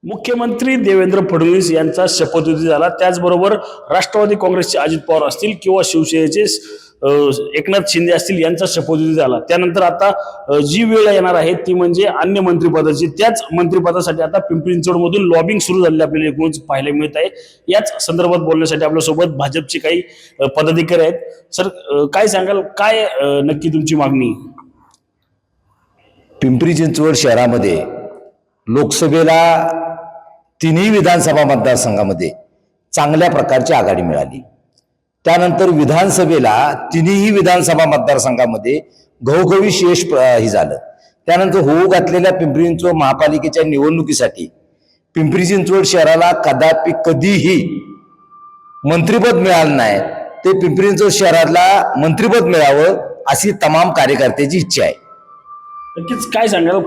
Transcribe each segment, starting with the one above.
मुख्यमंत्री देवेंद्र फडणवीस यांचा शपथविधी झाला. त्याचबरोबर राष्ट्रवादी काँग्रेसचे अजित पवार असतील किंवा शिवसेनेचे एकनाथ शिंदे असतील यांचा शपथविधी झाला. त्यानंतर आता जी वेळ येणार आहे ती म्हणजे अन्य मंत्रिपदाची. त्याच मंत्रिपदासाठी आता पिंपरी चिंचवडमधून लॉबिंग सुरू झालेली आपल्याला एकूणच पाहायला मिळत आहे. याच संदर्भात बोलण्यासाठी आपल्यासोबत भाजपचे काही पदाधिकारी आहेत. सर, काय सांगाल, काय नक्की तुमची मागणी? पिंपरी चिंचवड शहरामध्ये लोकसभेला तिन्ही विधानसभा मतदारसंघामध्ये चांगल्या प्रकारची आघाडी मिळाली. त्यानंतर विधानसभेला तिन्ही विधानसभा मतदारसंघामध्ये घवघवीत यश ही झालं. त्यानंतर होऊ घातलेल्या पिंपरी चिंचवड महापालिकेच्या निवडणुकीसाठी पिंपरी चिंचवड शहराला कधीही मंत्रिपद मिळालं नाही. ते पिंपरी चिंचवड शहराला मंत्रिपद मिळावं अशी तमाम कार्यकर्त्याची इच्छा आहे. नक्कीच काय सांगाल,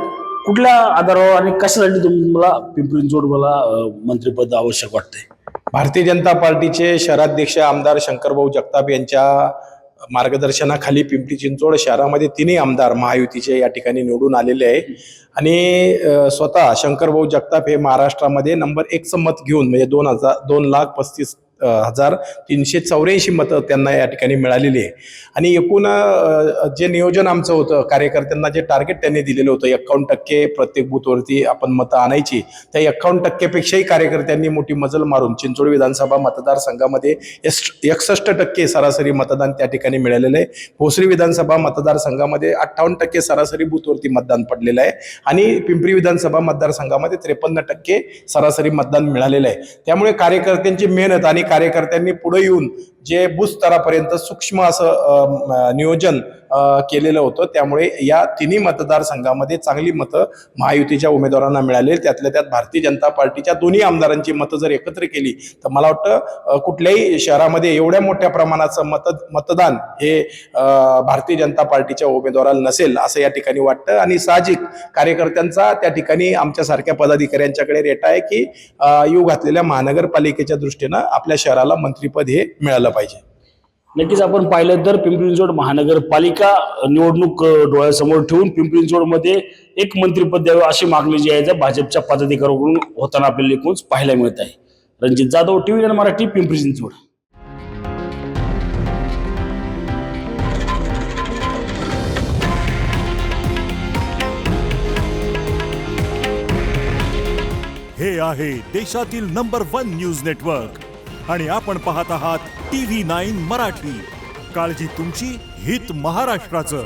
कुठल्या आधारावर आणि कशासाठी तुम्हाला पिंपरी चिंचवडला मंत्रिपद आवश्यक वाटतंय? भारतीय जनता पार्टीचे शहराध्यक्ष आमदार शंकरभाऊ जगताप यांच्या मार्गदर्शनाखाली पिंपरी चिंचवड शहरामध्ये तिन्ही आमदार महायुतीचे या ठिकाणी निवडून आलेले आहे. आणि स्वतः शंकरभाऊ जगताप हे महाराष्ट्रामध्ये नंबर 1चं मत घेऊन म्हणजे 2,35,384 मतं त्यांना या ठिकाणी मिळालेली आहे. आणि एकूण जे नियोजन आमचं होतं, कार्यकर्त्यांना जे टार्गेट त्यांनी दिलेलं होतं 51% प्रत्येक बूथवरती आपण मतं आणायची, त्या 51%पेक्षाही कार्यकर्त्यांनी मोठी मजल मारून चिंचवड विधानसभा मतदारसंघामध्ये 61% सरासरी मतदान त्या ठिकाणी मिळालेलं आहे. भोसरी विधानसभा मतदारसंघामध्ये 58% सरासरी बूथवरती मतदान पडलेलं आहे. आणि पिंपरी विधानसभा मतदारसंघामध्ये 53% सरासरी मतदान मिळालेलं आहे. त्यामुळे कार्यकर्त्यांची मेहनत आणि कार्यकर्त्यांनी पुढे येऊन जे बूथ स्तरापर्यंत सूक्ष्म असं नियोजन केलेलं होतं, त्यामुळे या तिन्ही मतदारसंघामध्ये चांगली मतं महायुतीच्या उमेदवारांना मिळाली. त्यातल्या त्यात भारतीय जनता पार्टीच्या दोन्ही आमदारांची मतं जर एकत्र केली तर मला वाटतं कुठल्याही शहरामध्ये एवढ्या मोठ्या प्रमाणाचं मतदान हे भारतीय जनता पार्टीच्या उमेदवाराला नसेल असं या ठिकाणी वाटतं. आणि साहजिक कार्यकर्त्यांचा त्या ठिकाणी आमच्यासारख्या पदाधिकाऱ्यांच्याकडे रेटा आहे की येऊ घातलेल्या महानगरपालिकेच्या दृष्टीनं आपल्या शहराला मंत्रिपद हे मिळालं पाहिजे. नक्कीच आपण पाहिलं तर पिंपरी चिंचवड महानगरपालिका निवडणूक डोळ्यासमोर ठेवून पिंपरी चिंचवडमध्ये एक मंत्रिपद द्यावे अशी मागणी जी आहे भाजपच्या पदाधिकाऱ्यांकडून होताना आपल्याला एकूणच पाहायला मिळत आहे. रणजित जाधव, TV9 मराठी, पिंपरी चिंचवड. हे आहे देशातील नंबर 1 न्यूज नेटवर्क आणि आपण पाहत आहात TV9 मराठी. काळजी तुमची, हित महाराष्ट्राचं.